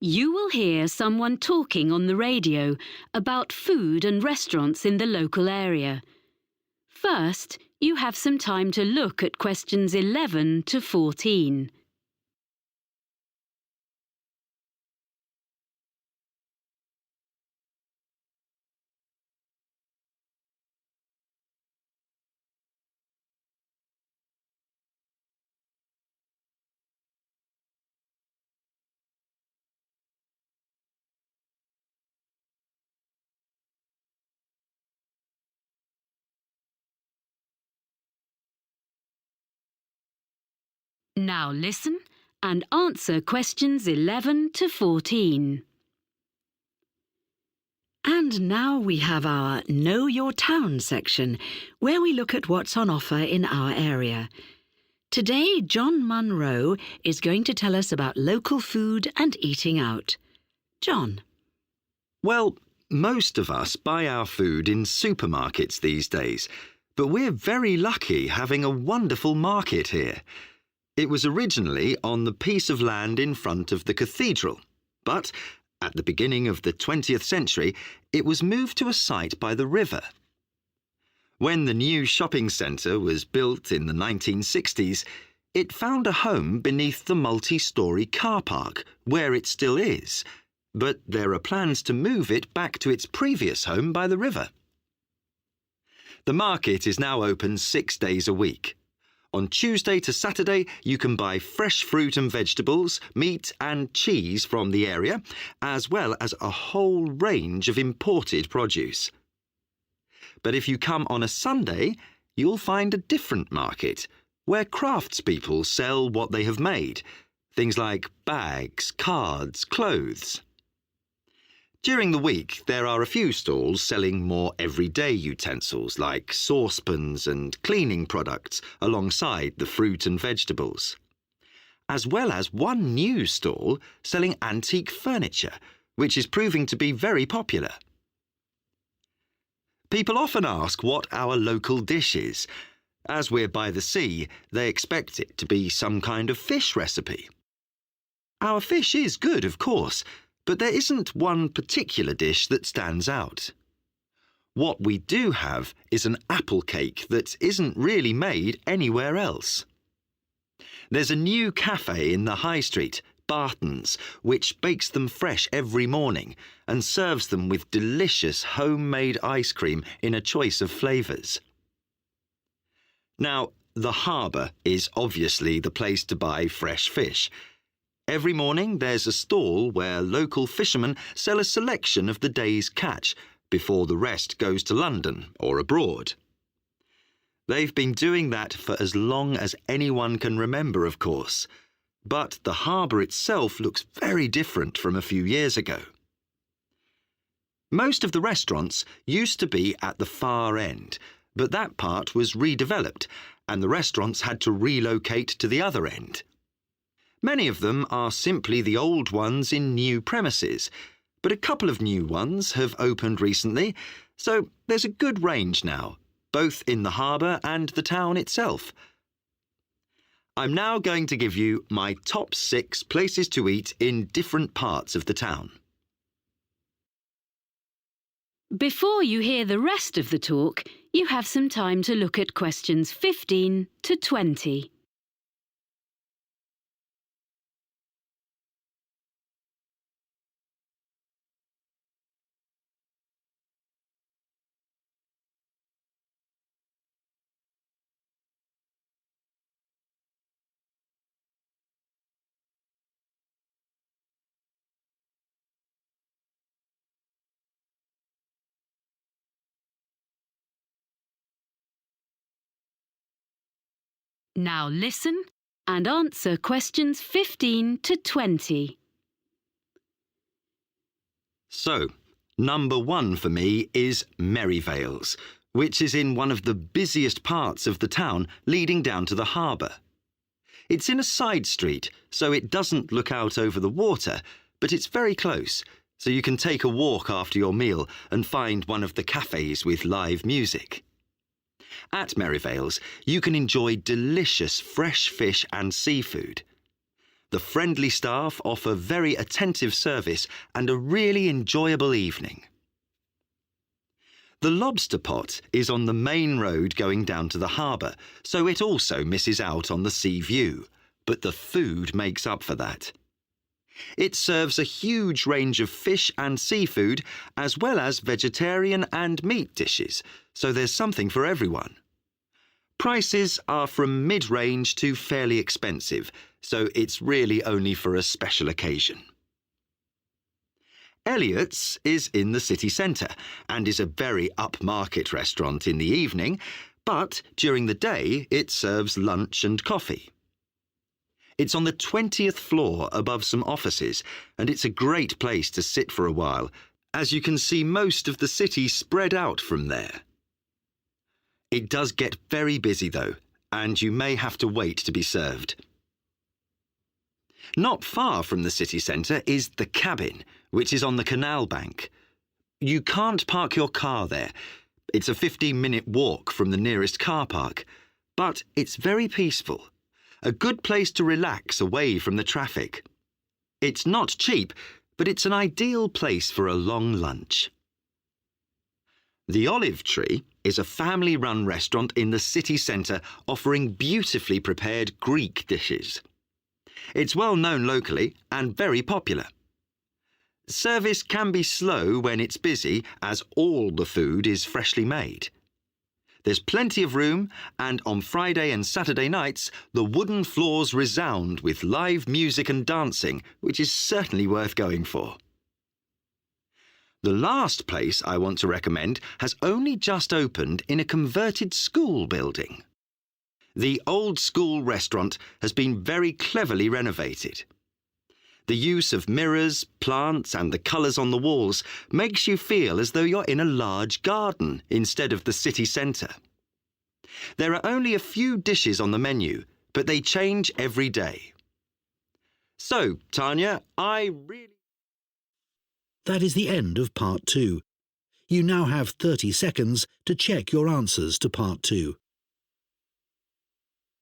You will hear someone talking on the radio about food and restaurants in the local area. First, you have some time to look at questions 11 to 14. Now listen and answer questions 11 to 14. And now we have our Know Your Town section, where we look at what's on offer in our area. Today, John Munro is going to tell us about local food and eating out. John. Well, most of us buy our food in supermarkets these days, but we're very lucky having a wonderful market here. It was originally on the piece of land in front of the cathedral, but at the beginning of the 20th century, it was moved to a site by the river. When the new shopping centre was built in the 1960s, it found a home beneath the multi-storey car park, where it still is, but there are plans to move it back to its previous home by the river. The market is now open 6 days a week. On Tuesday to Saturday, you can buy fresh fruit and vegetables, meat and cheese from the area, as well as a whole range of imported produce. But if you come on a Sunday, you'll find a different market, where craftspeople sell what they have made, things like bags, cards, clothes. During the week, there are a few stalls selling more everyday utensils like saucepans and cleaning products alongside the fruit and vegetables, as well as one new stall selling antique furniture, which is proving to be very popular. People often ask what our local dish is. As we're by the sea, they expect it to be some kind of fish recipe. Our fish is good, of course, but there isn't one particular dish that stands out. What we do have is an apple cake that isn't really made anywhere else. There's a new cafe in the high street, Barton's, which bakes them fresh every morning and serves them with delicious homemade ice cream in a choice of flavours. Now, the harbour is obviously the place to buy fresh fish. Every morning there's a stall where local fishermen sell a selection of the day's catch before the rest goes to London or abroad. They've been doing that for as long as anyone can remember, of course, but the harbour itself looks very different from a few years ago. Most of the restaurants used to be at the far end, but that part was redeveloped and the restaurants had to relocate to the other end. Many of them are simply the old ones in new premises, but a couple of new ones have opened recently, so there's a good range now, both in the harbour and the town itself. I'm now going to give you my top 6 places to eat in different parts of the town. Before you hear the rest of the talk, you have some time to look at questions 15 to 20. Now listen and answer questions 15 to 20. So, number 1 for me is Merivale's, which is in one of the busiest parts of the town leading down to the harbour. It's in a side street, so it doesn't look out over the water, but it's very close, so you can take a walk after your meal and find one of the cafes with live music. At Merivale's, you can enjoy delicious fresh fish and seafood. The friendly staff offer very attentive service and a really enjoyable evening. The Lobster Pot is on the main road going down to the harbour, so it also misses out on the sea view, but the food makes up for that. It serves a huge range of fish and seafood, as well as vegetarian and meat dishes, so there's something for everyone. Prices are from mid-range to fairly expensive, so it's really only for a special occasion. Elliot's is in the city centre and is a very upmarket restaurant in the evening, but during the day it serves lunch and coffee. It's on the 20th floor above some offices, and it's a great place to sit for a while, as you can see most of the city spread out from there. It does get very busy though, and you may have to wait to be served. Not far from the city centre is the Cabin, which is on the canal bank. You can't park your car there. It's a 15-minute walk from the nearest car park, but it's very peaceful. A good place to relax away from the traffic. It's not cheap, but it's an ideal place for a long lunch. The Olive Tree is a family-run restaurant in the city centre offering beautifully prepared Greek dishes. It's well known locally and very popular. Service can be slow when it's busy, as all the food is freshly made. There's plenty of room, and on Friday and Saturday nights, the wooden floors resound with live music and dancing, which is certainly worth going for. The last place I want to recommend has only just opened in a converted school building. The old school restaurant has been very cleverly renovated. The use of mirrors, plants and the colours on the walls makes you feel as though you're in a large garden instead of the city centre. There are only a few dishes on the menu, but they change every day. So, Tanya, That is the end of part 2. You now have 30 seconds to check your answers to part 2.